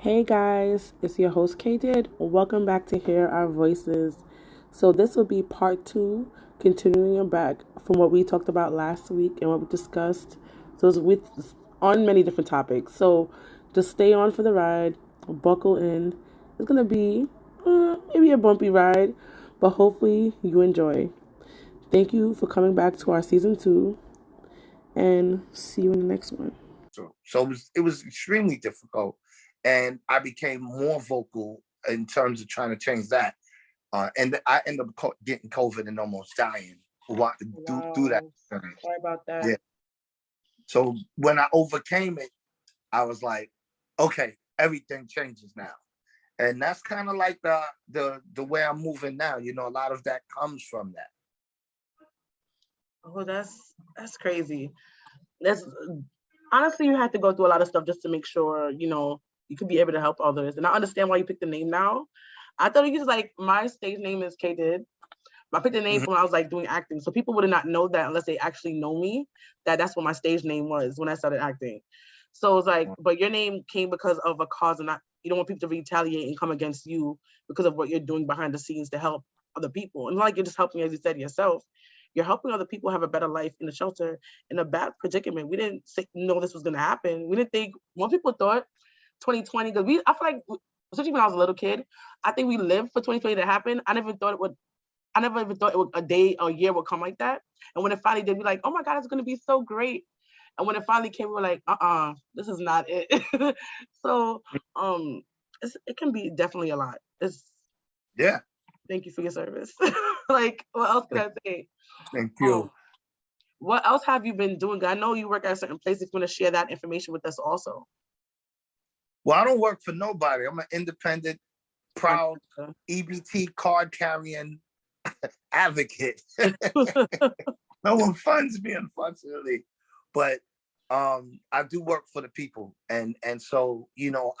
Hey guys, it's your host K Did. Welcome back to Hear Our Voices. So this will be part two, continuing back from what we talked about last week and what we discussed. So it's with on many different topics. So just stay on for the ride, buckle in. It's gonna be maybe a bumpy ride, but hopefully you enjoy. Thank you for coming back to our season two, and see you in the next one. So it was extremely difficult, and I became more vocal in terms of trying to change that. And I ended up getting COVID and almost dying through that Wow, experience. sorry about that. Yeah. So when I overcame it, I was like, okay, everything changes now. And that's kind of like the way I'm moving now. A lot of that comes from that. Oh, that's crazy. That's honestly, you had to go through a lot of stuff just to make sure you could be able to help others. And I understand why you picked the name now. I thought you just like my stage name is K Did. I picked the name Mhm. from when I was like doing acting, so people would not know that unless they actually know me. That's what my stage name was when I started acting. So it's like, but your name came because of a cause, and not you don't want people to retaliate and come against you because of what you're doing behind the scenes to help other people. And like you're just helping, as you said yourself, you're helping other people have a better life in the shelter in a bad predicament. We didn't know this was going to happen. We didn't think. More people thought 2020 because I feel like, especially when I was a little kid, I think we lived for 2020 to happen. I never even thought a day or a year would come like that. And when it finally did, we're like, oh my God, it's going to be so great. And when it finally came, we were like, this is not it. So it can be definitely a lot. Yeah. Thank you for your service. Like, what else can I say? Thank Um, you. what else have you been doing? I know you work at a certain place. If you want to share that information with us also. Well, I don't work for nobody. I'm an independent, proud EBT card carrying advocate. No one funds me, unfortunately, but I do work for the people, and so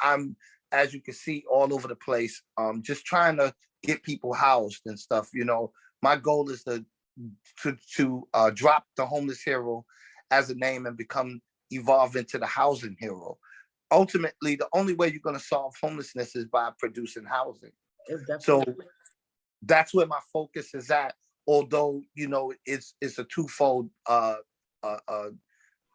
I'm, as you can see, all over the place, just trying to get people housed and stuff. My goal is to drop the homeless hero as a name and evolve into the housing hero. Ultimately, the only way you're going to solve homelessness is by producing housing. So that's where my focus is at. Although it's a twofold uh, uh,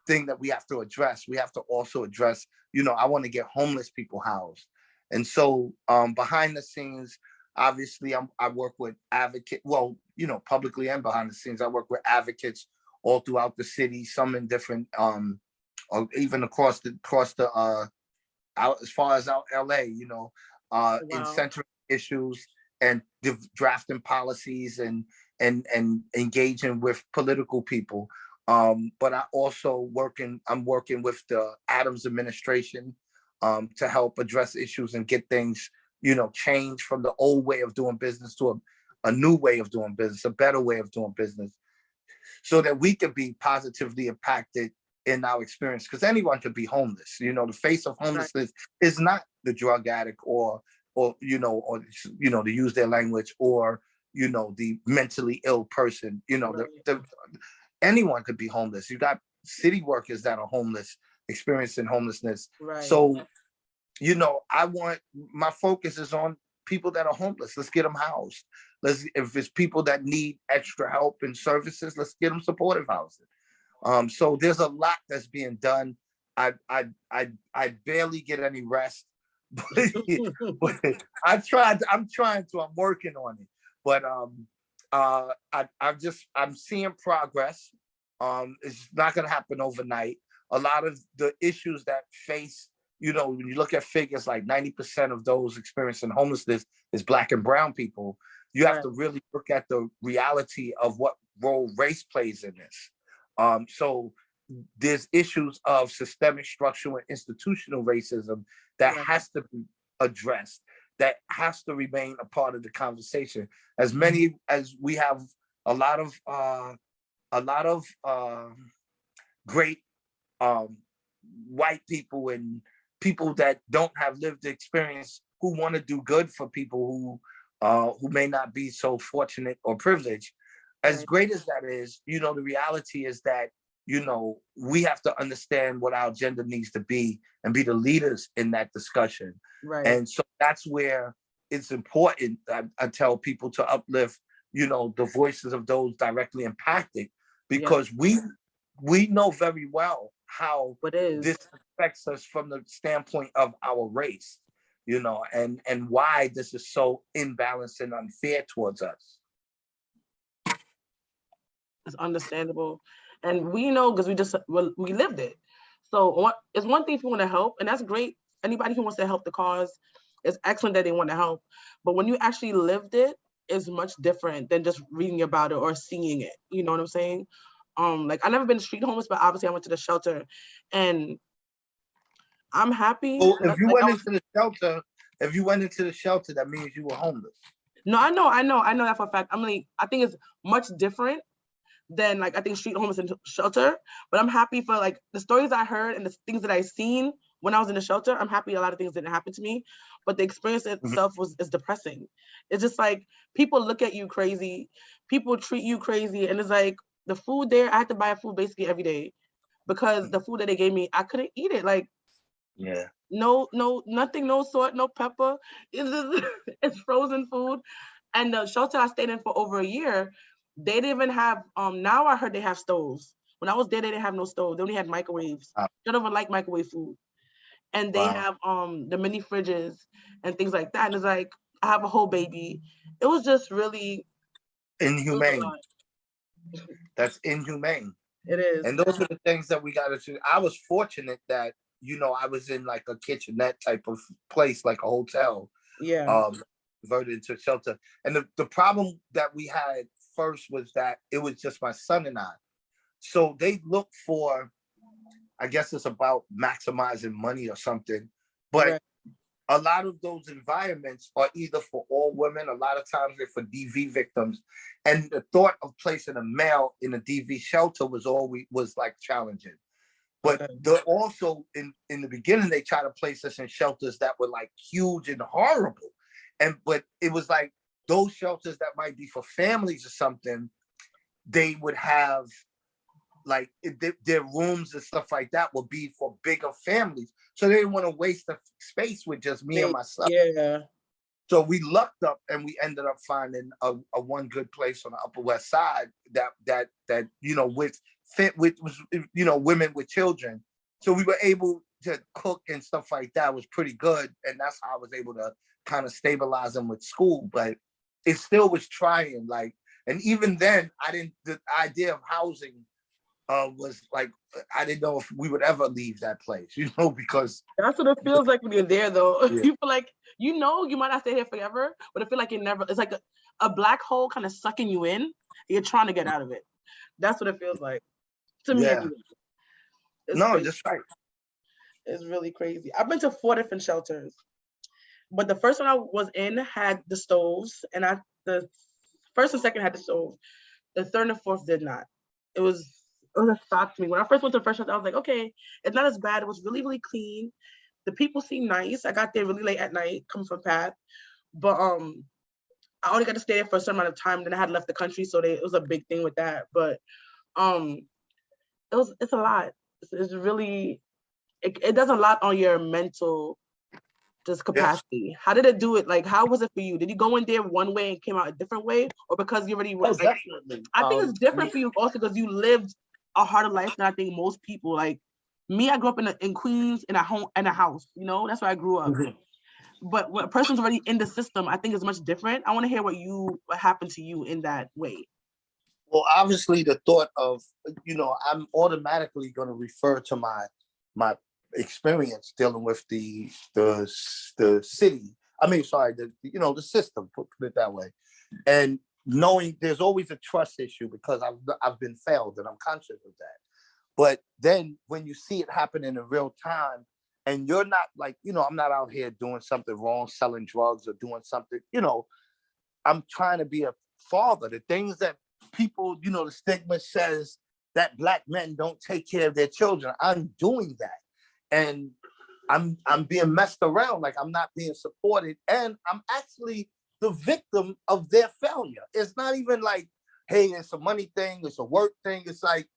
thing that we have to address. We have to also address. I want to get homeless people housed, and so behind the scenes, obviously, I work with advocates. Well, publicly and behind the scenes, I work with advocates all throughout the city. Some in different, or even across the out as far as out LA, in Wow. central issues and drafting policies and engaging with political people. But I'm working with the Adams administration to help address issues and get things, change from the old way of doing business to a new way of doing business, a better way of doing business, so that we can be positively impacted in our experience, because anyone could be homeless. The face of homelessness is not the drug addict or to use their language, or the mentally ill person. Anyone could be homeless. You got city workers that are homeless, experiencing homelessness. Right. So I want, my focus is on people that are homeless. Let's get them housed. If it's people that need extra help and services, let's get them supportive housing. So there's a lot that's being done. I barely get any rest, but I'm trying to. I'm working on it. But I'm seeing progress. It's not going to happen overnight. A lot of the issues that face, when you look at figures, like 90% of those experiencing homelessness is Black and brown people. You have to really look at the reality of what role race plays in this. So there's issues of systemic, structural, and institutional racism that has to be addressed, that has to remain a part of the conversation. As many as we have a lot of great white people and people that don't have lived experience who want to do good for people who may not be so fortunate or privileged. As great as that is, the reality is that we have to understand what our agenda needs to be and be the leaders in that discussion. Right. And so that's where it's important. I tell people to uplift, the voices of those directly impacted, because we know very well how this affects us from the standpoint of our race, and why this is so imbalanced and unfair towards us. It's understandable. And we know because we lived it. So it's one thing if you want to help, and that's great. Anybody who wants to help the cause, it's excellent that they want to help. But when you actually lived it, it's much different than just reading about it or seeing it. You know what I'm saying? Like I've never been street homeless, but obviously I went to the shelter, and I'm happy. Well, if you went into the shelter, that means you were homeless. No, I know that for a fact. I think it's much different than like I think street homeless and shelter. But I'm happy for like the stories I heard and the things that I seen when I was in the shelter. I'm happy a lot of things didn't happen to me, but the experience itself is depressing. It's just like people look at you crazy, people treat you crazy, and it's like the food there. I had to buy food basically every day because the food that they gave me, I couldn't eat it. Like, no, nothing, no salt, no pepper. It's frozen food. And the shelter I stayed in for over a year, they didn't even have, now I heard they have stoves. When I was there, they didn't have no stove. They only had microwaves. I don't even like microwave food. And they have the mini fridges and things like that. And it's like, I have a whole baby. It was just really inhumane. That's inhumane. It is. And those are the things that we got to do. I was fortunate that, I was in like a kitchenette type of place, like a hotel. Converted into a shelter. And the problem that we had first was that it was just my son and I. So they looked for, I guess it's about maximizing money or something. But a lot of those environments are either for all women, a lot of times they're for DV victims. And the thought of placing a male in a DV shelter was like challenging. But they're also in the beginning, they tried to place us in shelters that were like huge and horrible. But it was like those shelters that might be for families or something, they would have like their rooms and stuff like that would be for bigger families. So they didn't want to waste the space with just me and my son. So we lucked up and we ended up finding a one good place on the Upper West Side that with women with children. So we were able to cook and stuff like that. It was pretty good. And that's how I was able to kind of stabilize them with school. But it still was trying. Like, and even then the idea of housing was like, I didn't know if we would ever leave that place, because that's what it feels like when you're there though. You feel like, you might not stay here forever, but I feel like it's like a black hole kind of sucking you in. You're trying to get out of it. That's what it feels like to me. Anyway. No, just right. It's really crazy. I've been to 4 different shelters, but the first one I was in had the stoves, and the first and second had the stove. The third and fourth did not. It was a shock to me. When I first went to the first shelter, I was like, okay, it's not as bad. It was really, really clean. The people seemed nice. I got there really late at night, coming from Path. But I only got to stay there for a certain amount of time. Then I had left the country, so it was a big thing with that. But it's a lot. It's really, it does a lot on your mental just capacity. Yes. How did it do it? Like, how was it for you? Did you go in there one way and came out a different way? Or because you already were? Definitely. I think it's different for you also because you lived a harder life than I think most people. Like me, I grew up in Queens in a house, that's where I grew up. But when a person's already in the system, I think it's much different. I want to hear what happened to you in that way. Well, obviously the thought of, I'm automatically going to refer to my experience dealing with the city. I mean, sorry, the system, put it that way. And knowing there's always a trust issue because I've been failed and I'm conscious of that. But then when you see it happen in real time and you're not like, I'm not out here doing something wrong, selling drugs or doing something, I'm trying to be a father. The things that people, the stigma says that Black men don't take care of their children. I'm doing that. And I'm being messed around. Like I'm not being supported. And I'm actually the victim of their failure. It's not even like, hey, it's a money thing, it's a work thing. It's like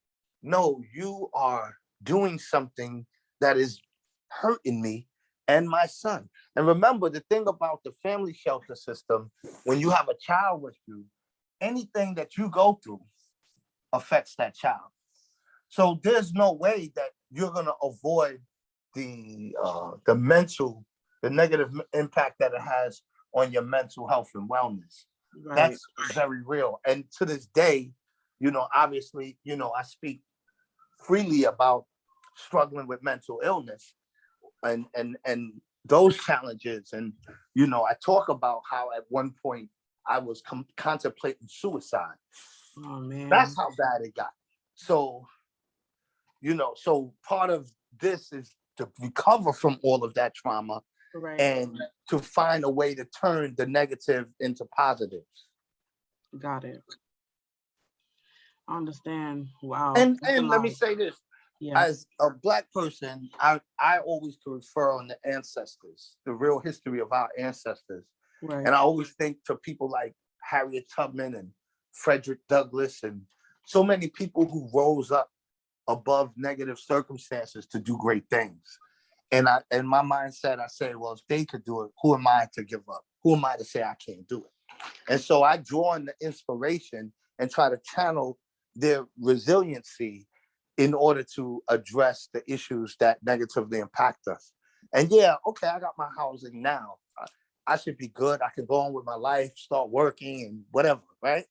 no, you are doing something that is hurting me and my son. And remember, the thing about the family shelter system, when you have a child with you, anything that you go through affects that child. So there's no way that you're going to avoid the mental, the negative impact that it has on your mental health and wellness. Right. That's very real. And to this day, obviously, I speak freely about struggling with mental illness and those challenges. And, I talk about how at one point I was contemplating suicide. Oh, man. That's how bad it got. So, so part of this is to recover from all of that trauma, right, and to find a way to turn the negative into positive. Got it. I understand. Wow. And let me say this. Yes. As a Black person, I always refer on the ancestors, the real history of our ancestors. Right. And I always think to people like Harriet Tubman and Frederick Douglass and so many people who rose up above negative circumstances to do great things. And in my mindset, I say, well, if they could do it, who am I to give up? Who am I to say I can't do it? And so I draw on the inspiration and try to channel their resiliency in order to address the issues that negatively impact us. And yeah, okay, I got my housing now. I should be good. I can go on with my life, start working and whatever, right?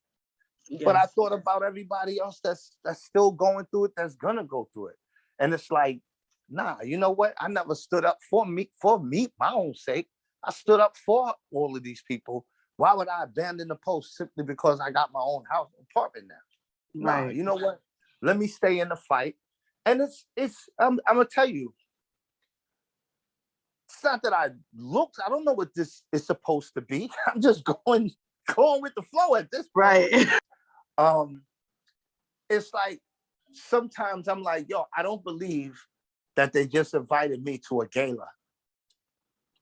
Yes. But I thought about everybody else that's still going through it, that's gonna go through it. And it's like, nah, you know what? I never stood up for me, my own sake. I stood up for all of these people. Why would I abandon the post simply because I got my own house apartment now? Right. Nah, you know what? Let me stay in the fight. And I'm gonna tell you, it's not that I don't know what this is supposed to be. I'm just going with the flow at this point. Right. It's like sometimes I'm like, yo, I don't believe that they just invited me to a gala.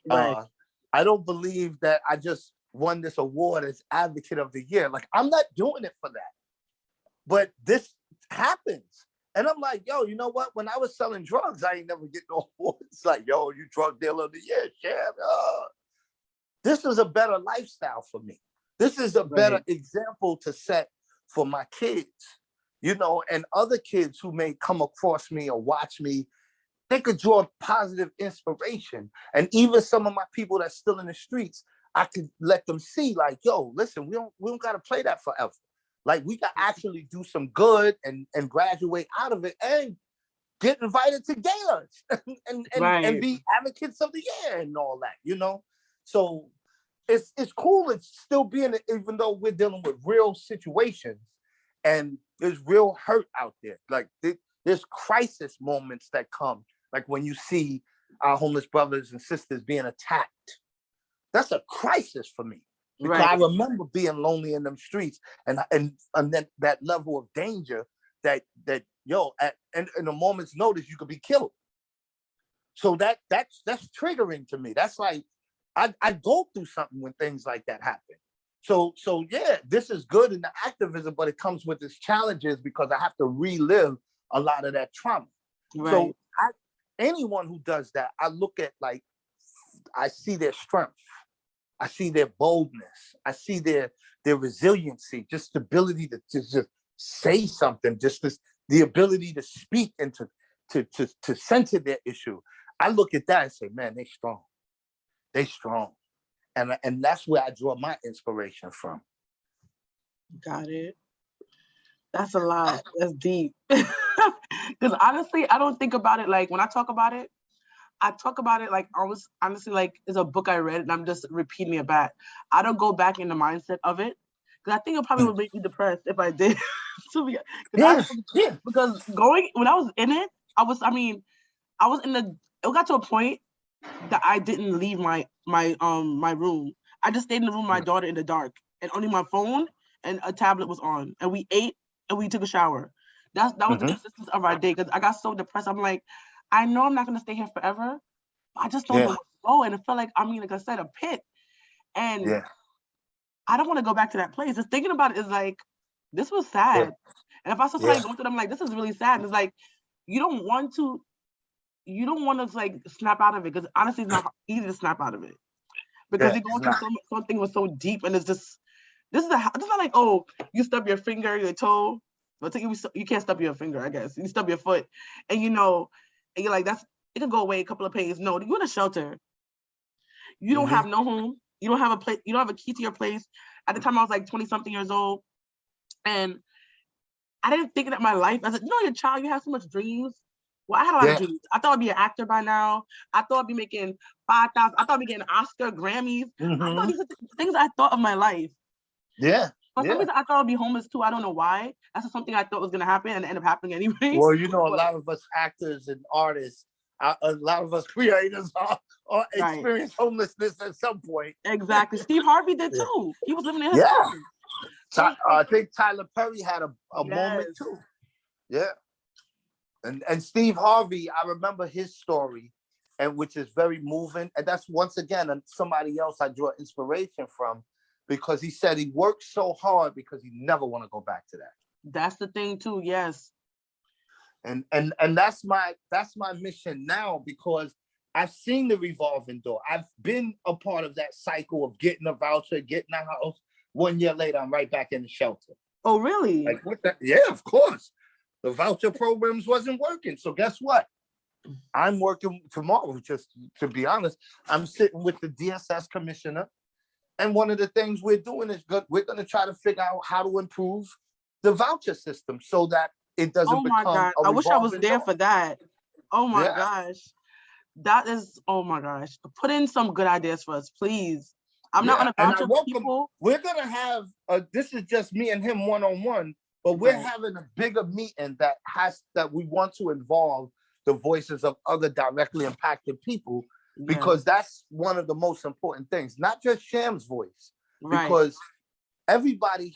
Right. I don't believe that I just won this award as Advocate of the Year. Like, I'm not doing it for that. But this happens. And I'm like, yo, you know what? When I was selling drugs, I ain't never get no awards. It's like, yo, you drug dealer of the year, champ. This is a better lifestyle for me. This is a better example to set for my kids, and other kids who may come across me or watch me. They could draw positive inspiration. And even some of my people that's still in the streets, I could let them see, like, yo, listen, we don't got to play that forever. Like, we can actually do some good and graduate out of it and get invited to galas and be advocates of the year and all that, So it's cool. It's still being, even though we're dealing with real situations and there's real hurt out there. Like, there's crisis moments that come, like when you see our homeless brothers and sisters being attacked. That's a crisis for me. Because I remember being lonely in them streets and that level of danger that in a moment's notice you could be killed. So that's triggering to me. That's like I go through something when things like that happen. So yeah, this is good in the activism, but it comes with its challenges because I have to relive a lot of that trauma. Right. So anyone who does that, I look at, like, I see their strength. I see their boldness. I see their resiliency, just the ability to just say something, just the ability to speak and to center their issue. I look at that and say, man, they strong. They strong. And that's where I draw my inspiration from. Got it. That's a lot. That's deep. Because honestly, I don't think about it like when I talk about it. I talk about it like honestly, like it's a book I read and I'm just repeating it back. I don't go back in the mindset of it because I think it probably would make me depressed if I did. Because when I was in it, I was it got to a point that I didn't leave my room. I just stayed in the room with my daughter in the dark, and only my phone and a tablet was on, and we ate and we took a shower. That was the consistency of our day because I got so depressed. I'm like, I know I'm not going to stay here forever. I just don't know where to go. And it felt like, like I said, a pit. And I don't want to go back to that place. Just thinking about it is like, this was sad. And if I saw somebody going through them, like, this is really sad. And it's like, you don't want to like snap out of it, because honestly, it's not easy to snap out of it, because you're going through something was so deep, and it's just this is not like, oh, you stub your finger, your toe, but you can't stub your finger, I guess. You stub your foot, and and you're like, it can go away a couple of pains. No, you're in a shelter. You don't have no home. You don't have a place. You don't have a key to your place. At the time, I was like 20 something years old, and I didn't think that my life as you're a child, you have so much dreams. Well, I had a lot of dreams. I thought I'd be an actor by now. I thought I'd be making 5,000. I thought I'd be getting Oscar, Grammys. I thought these are things I thought of my life. Yeah. For some reason, I thought I'd be homeless too. I don't know why. That's just something I thought was gonna happen, and it ended up happening anyway. Well, a lot of us actors and artists, a lot of us creators are experience homelessness at some point. Exactly. Steve Harvey did too. He was living in his home. I think Tyler Perry had a moment too. Yeah. And Steve Harvey, I remember his story, and which is very moving. And that's once again somebody else I draw inspiration from, because he said he worked so hard because he never want to go back to that. That's the thing too. Yes. And that's my mission now, because I've seen the revolving door. I've been a part of that cycle of getting a voucher, getting a house. 1 year later, I'm right back in the shelter. Oh, really? Like what? Yeah, of course. The voucher programs wasn't working. So guess what? I'm working tomorrow. Just to be honest, I'm sitting with the DSS commissioner, and one of the things we're doing is we're going to try to figure out how to improve the voucher system so that it doesn't become. Oh my God! I wish I was there for that. Oh my gosh, that is. Oh my gosh, put in some good ideas for us, please. I'm not on a voucher people. We're gonna have. This is just me and him one-on-one. But we're having a bigger meeting that we want to involve the voices of other directly impacted people, because that's one of the most important things, not just Sham's voice, because everybody,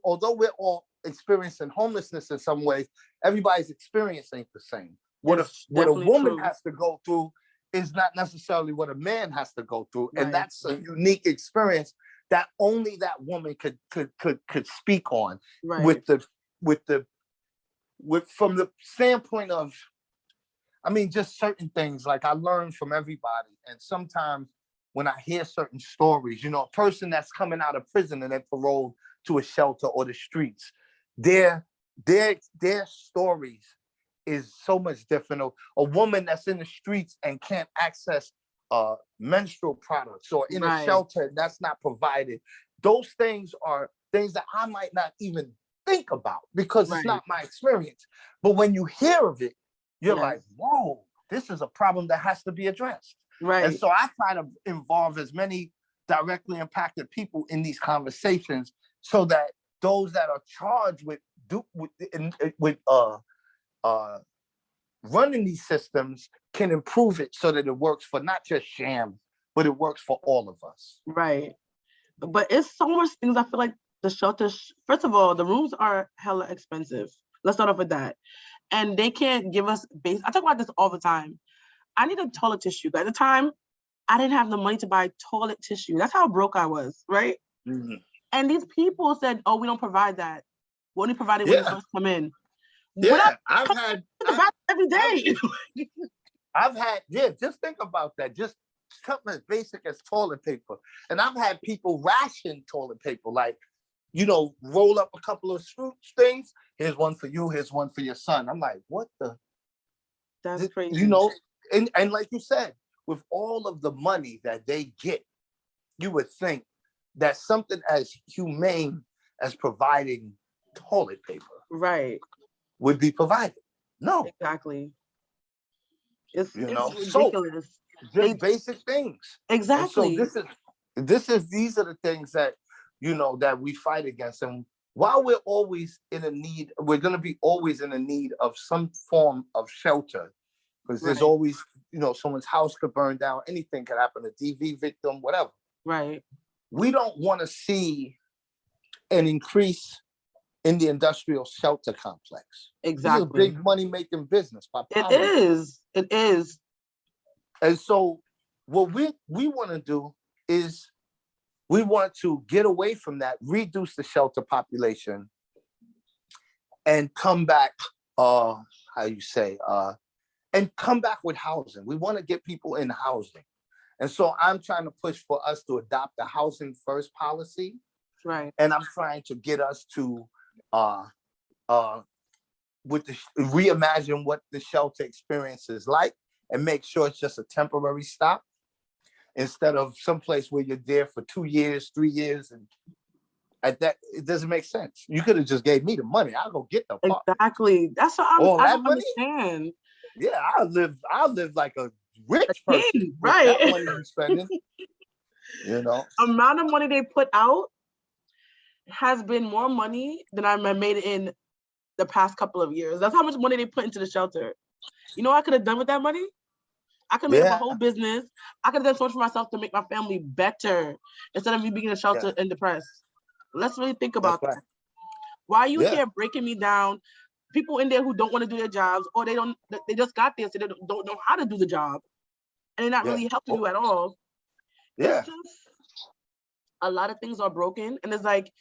although we're all experiencing homelessness in some ways, everybody's experience ain't the same. What a woman has to go through is not necessarily what a man has to go through. And that's a unique experience that only that woman could speak on, from the standpoint of, just certain things. Like I learn from everybody, and sometimes when I hear certain stories, a person that's coming out of prison and then paroled to a shelter or the streets, their stories is so much different. A woman that's in the streets and can't access menstrual products, or in a shelter that's not provided. Those things are things that I might not even think about, because it's not my experience. But when you hear of it, you're like, whoa, this is a problem that has to be addressed. And so I try to involve as many directly impacted people in these conversations, so that those that are charged with running these systems can improve it, so that it works for not just Sham, but it works for all of us. Right. But it's so much things. I feel like the shelters, first of all, the rooms are hella expensive. Let's start off with that. And they can't give us base. I talk about this all the time. I need a toilet tissue. But at the time, I didn't have the money to buy toilet tissue. That's how broke I was, right? Mm-hmm. And these people said, oh, we don't provide that. We only provide it when you first come in. I've had every day. Just think about that. Just something as basic as toilet paper. And I've had people ration toilet paper, like, roll up a couple of things. Here's one for you. Here's one for your son. I'm like, what the? That's crazy. And like you said, with all of the money that they get, you would think that something as humane as providing toilet paper would be provided. No. Exactly. It's ridiculous. So just basic things. Exactly. And so these are the things that, that we fight against. And while we're always in a need, we're going to be always in a need of some form of shelter, because there's always, someone's house could burn down, anything could happen, a DV victim, whatever. Right. We don't want to see an increase in the industrial shelter complex. Exactly. This is a big money-making business. It is. And so what we want to do is we want to get away from that, reduce the shelter population, and come back, how you say, and come back with housing. We want to get people in housing. And so I'm trying to push for us to adopt the housing first policy. Right. And I'm trying to get us to reimagine what the shelter experience is like and make sure it's just a temporary stop instead of someplace where you're there for 2 years, 3 years. And at that, it doesn't make sense. You could have just gave me the money. I'll go get the apartment. Exactly. That's what I that don't money? understand. Yeah, I'll live like a rich person with right? that money you spending. Amount of money they put out has been more money than I made in the past couple of years. That's how much money they put into the shelter. You know what I could have done with that money? I could make up a whole business. I could have done so much for myself to make my family better instead of me being in a shelter and depressed. Let's really think about that. Why are you here breaking me down? People in there who don't want to do their jobs, or they just got there, so they don't know how to do the job, and they're not really helping you at all. Yeah. It's just a lot of things are broken, and it's like,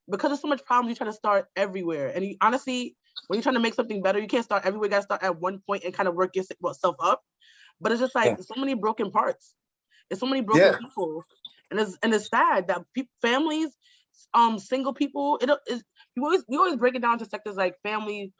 because there's so much problems, you're trying to start everywhere. And honestly, when you're trying to make something better, you can't start everywhere. You gotta start at one point and kind of work yourself up. But it's just like so many broken parts. There's so many broken people, and it's sad that families, single people. We always break it down to sectors like family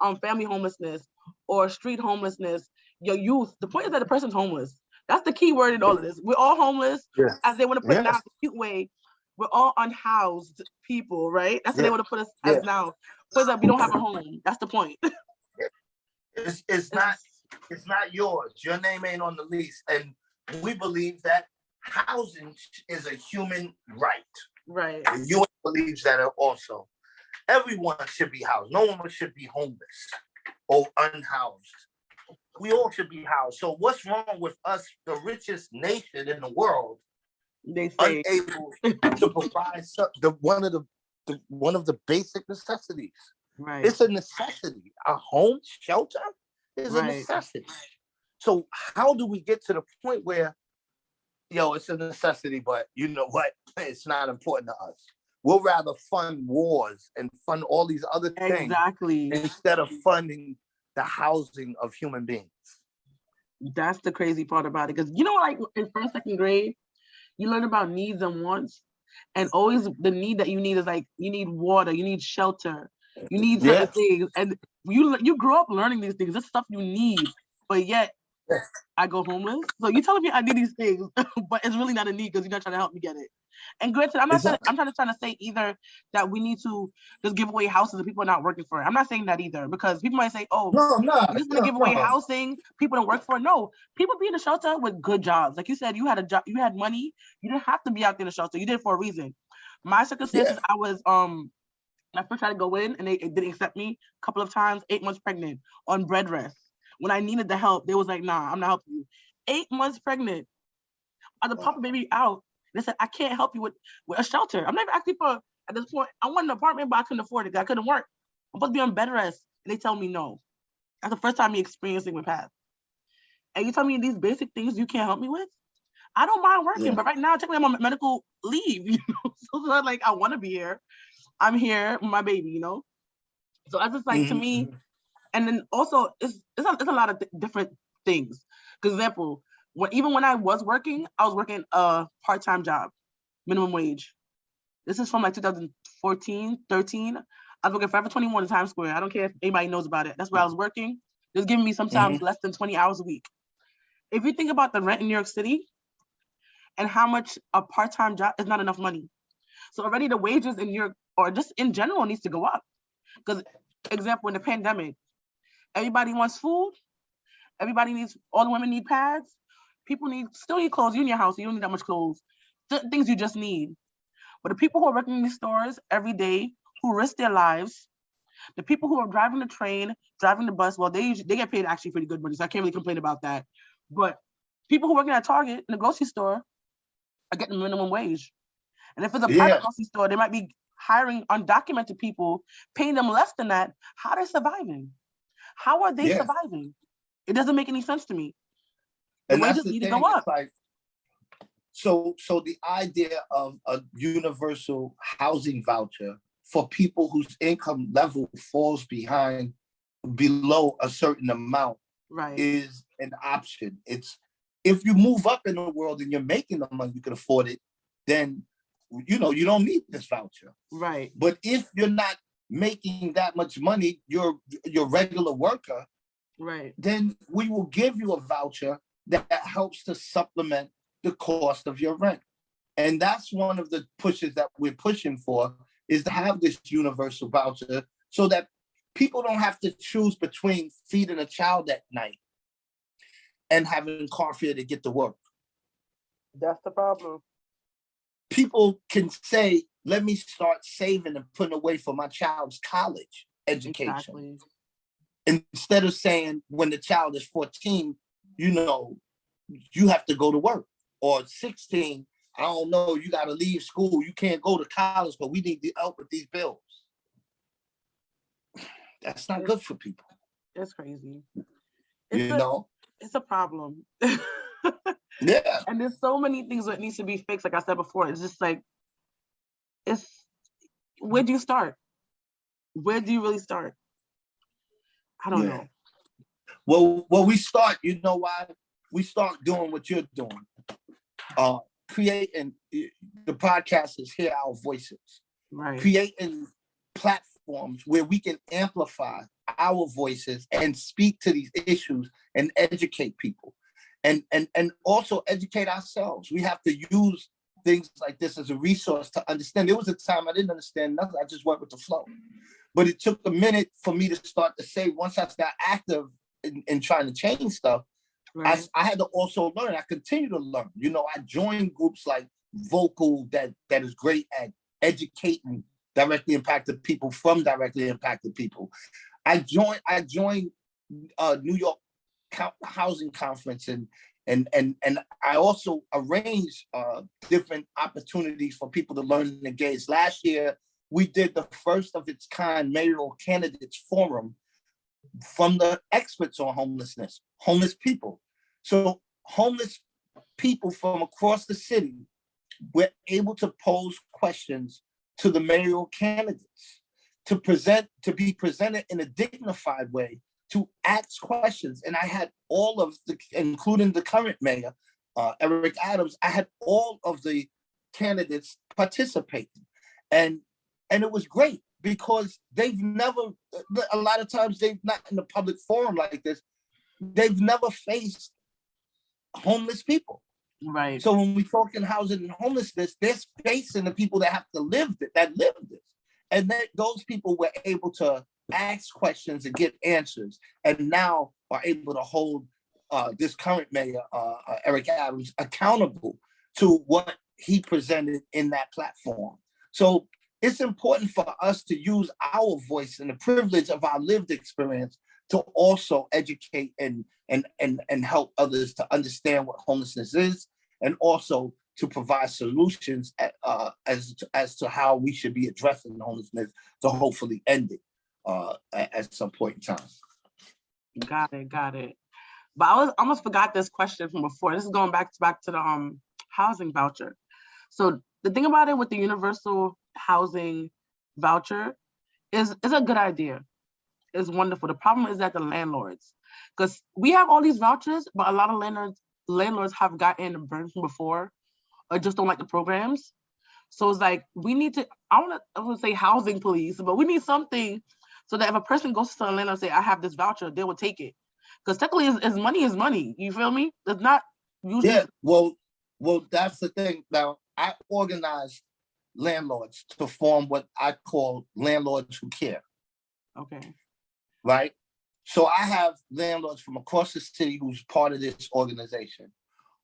homelessness or street homelessness. Your youth. The point is that the person's homeless. That's the key word in all of this. We're all homeless, as they want to put it now in a cute way. We're all unhoused people, right? That's what they want to put us as now. Point is that we don't have a home. That's the point. It's not yours. Your name ain't on the lease. And we believe that housing is a human right. Right. And UN believes that also. Everyone should be housed. No one should be homeless or unhoused. We all should be housed. So what's wrong with us, the richest nation in the world, they say unable to provide one of the basic necessities? Right. It's a necessity. A home shelter is a necessity. So how do we get to the point where, it's a necessity, but you know what? It's not important to us. We'll rather fund wars and fund all these other things instead of funding the housing of human beings. That's the crazy part about it. Because like in first, second grade, you learn about needs and wants. And always the need that you need is like, you need water, you need shelter, you need certain things. And you grow up learning these things. This stuff you need. But yet, I go homeless. So you're telling me I need these things, but it's really not a need because you're not trying to help me get it. And granted, I'm trying to say either that we need to just give away houses and people are not working for it. I'm not saying that either, because people might say, you just want to give away housing, people don't work for it. No, people be in the shelter with good jobs. Like you said, you had a job, you had money, you didn't have to be out there in the shelter. You did it for a reason. My circumstances, I was I first tried to go in and they didn't accept me a couple of times, 8 months pregnant on bed rest. When I needed the help, they was like, nah, I'm not helping you. 8 months pregnant. I was popping baby out. They said, I can't help you with a shelter. I'm not even asking for, at this point, I want an apartment, but I couldn't afford it. I couldn't work. I'm supposed to be on bed rest. And they tell me no. That's the first time me experiencing with PATH. And you tell me these basic things you can't help me with? I don't mind working, but right now, technically I'm on medical leave, So it's not like I want to be here. I'm here with my baby, So I just like, to me, and then also it's a lot of different things. For example, even when I was working a part-time job, minimum wage. This is from like 2014, 13. I was working Forever 21 in Times Square. I don't care if anybody knows about it. That's where I was working. They're giving me sometimes less than 20 hours a week. If you think about the rent in New York City and how much a part-time job is not enough money. So already the wages in New York, or just in general, needs to go up. Because, example, in the pandemic, everybody wants food. All the women need pads. People still need clothes. You in your house, you don't need that much clothes. Things you just need. But the people who are working in these stores every day, who risk their lives, the people who are driving the train, driving the bus, well, they get paid actually pretty good money, so I can't really complain about that. But people who are working at Target in the grocery store are getting minimum wage. And if it's a private grocery store, they might be hiring undocumented people, paying them less than that. How are they surviving? How are they surviving? It doesn't make any sense to me. The wages need to go up. So the idea of a universal housing voucher for people whose income level falls below a certain amount Right. is an option. It's if you move up in the world and you're making the money, you can afford it, then you don't need this voucher. Right. But if you're not making that much money, you're regular worker, right, then we will give you a voucher that helps to supplement the cost of your rent. And that's one of the pushes that we're pushing for, is to have this universal voucher so that people don't have to choose between feeding a child at night and having car fare to get to work. That's the problem. People can say, let me start saving and putting away for my child's college education. Exactly. Instead of saying when the child is 14, you have to go to work. Or 16, I don't know, you got to leave school. You can't go to college, but we need to help with these bills. That's not good for people. It's crazy. It's a problem. Yeah. And there's so many things that needs to be fixed. Like I said before, it's just like, where do you start? Where do you really start? I don't know. Well, we start, why? We start doing what you're doing. Creating, the podcast is Hear Our Voices. Right. Creating platforms where we can amplify our voices and speak to these issues and educate people. And also educate ourselves. We have to use things like this as a resource to understand. There was a time I didn't understand nothing. I just went with the flow. But it took a minute for me to start to say, once I got active in trying to change stuff, right. I had to also learn. I continue to learn. I joined groups like Vocal that is great at educating directly impacted people from directly impacted people. I joined New York Housing Conference, and I also arranged different opportunities for people to learn and engage. Last year, we did the first of its kind mayoral candidates forum from the experts on homelessness, homeless people. So homeless people from across the city were able to pose questions to the mayoral candidates, to be presented in a dignified way, to ask questions. And I had all of including the current mayor, Eric Adams, I had all of the candidates participating. And it was great because a lot of times they've not in the public forum like this, they've never faced homeless people. Right. So when we talk in housing and homelessness, they're facing the people that have to live this. And those people were able to ask questions and get answers, and now are able to hold this current mayor, Eric Adams, accountable to what he presented in that platform. So it's important for us to use our voice and the privilege of our lived experience to also educate and help others to understand what homelessness is, and also to provide solutions as to how we should be addressing homelessness to hopefully end it at some point in time. Got it. But I almost forgot this question from before. This is going back to the housing voucher. So the thing about it with the universal housing voucher is a good idea. It's wonderful. The problem is that the landlords, because we have all these vouchers, but a lot of landlords have gotten burned from before, or just don't like the programs. So it's like we need to. I want to say housing police, but we need something so that if a person goes to the landlord and say, "I have this voucher," they will take it. Because technically, is money. You feel me? It's not usually. Yeah. Well, that's the thing. Now, I organized landlords to form what I call landlords who care. Okay. Right. So I have landlords from across the city who's part of this organization,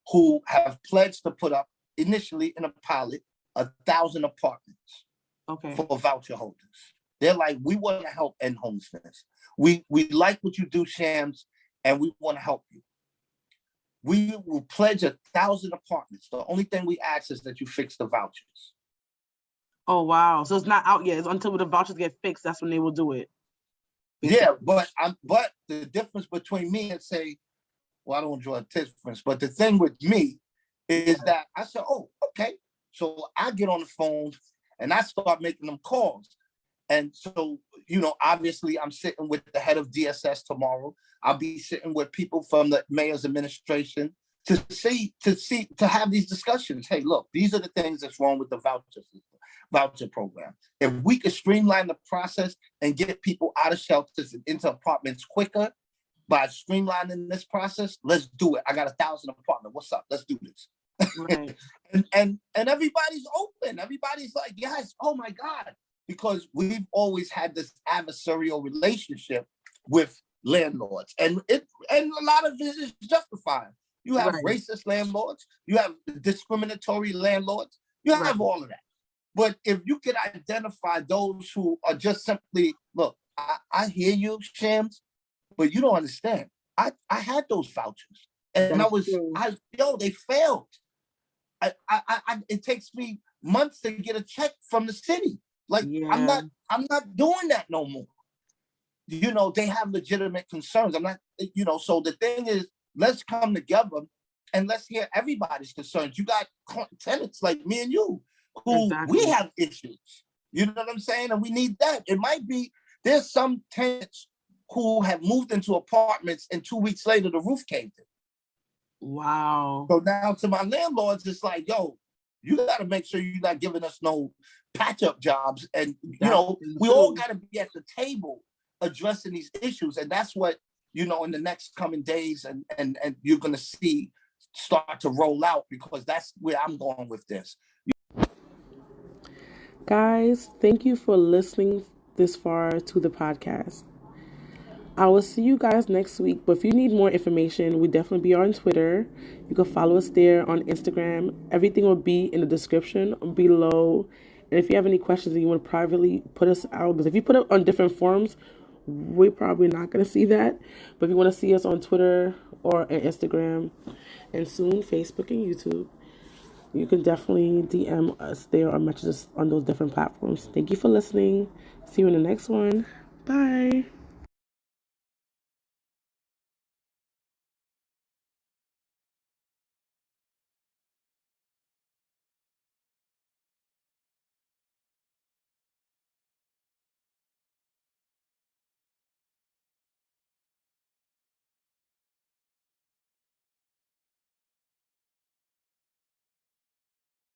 who have pledged to put up initially in a pilot 1,000 apartments. Okay. For voucher holders. They're like, we want to help end homelessness. We like what you do, Shams, and we want to help you. We will pledge 1,000 apartments. The only thing we ask is that you fix the vouchers. Oh, wow. So it's not out yet. It's until the vouchers get fixed, that's when they will do it. Yeah, but the difference between me and say, well, I don't enjoy a difference, but the thing with me is that I said, oh, okay. So I get on the phone and I start making them calls. And so, obviously I'm sitting with the head of DSS tomorrow. I'll be sitting with people from the mayor's administration to have these discussions. Hey, look, these are the things that's wrong with the voucher program. If we could streamline the process and get people out of shelters and into apartments quicker by streamlining this process, let's do it. I got 1,000 apartments. What's up? Let's do this. Right. and everybody's open. Everybody's like, yes, oh my God. Because we've always had this adversarial relationship with landlords. And a lot of it is justified. You have racist landlords, you have discriminatory landlords, you have all of that. But if you can identify those who are just simply, look, I hear you, Shams, but you don't understand. I had those vouchers. And they failed. It takes me months to get a check from the city. Like, I'm not doing that no more. They have legitimate concerns. I'm not, so the thing is, let's come together and let's hear everybody's concerns. You got tenants like me and you who we have issues. You know what I'm saying? And we need that. It might be, there's some tenants who have moved into apartments and 2 weeks later, the roof caved in. Wow. So now to my landlords, it's like, yo, you got to make sure you're not giving us no patch-up jobs. And, we all got to be at the table addressing these issues. And that's what, in the next coming days and you're going to see start to roll out, because that's where I'm going with this. Guys, thank you for listening this far to the podcast. I will see you guys next week. But if you need more information, we definitely be on Twitter. You can follow us there, on Instagram. Everything will be in the description below. And if you have any questions and you want to privately put us out, because if you put it on different forums, we're probably not going to see that. But if you want to see us on Twitter or on Instagram, and soon Facebook and YouTube, you can definitely DM us there or message us on those different platforms. Thank you for listening. See you in the next one. Bye.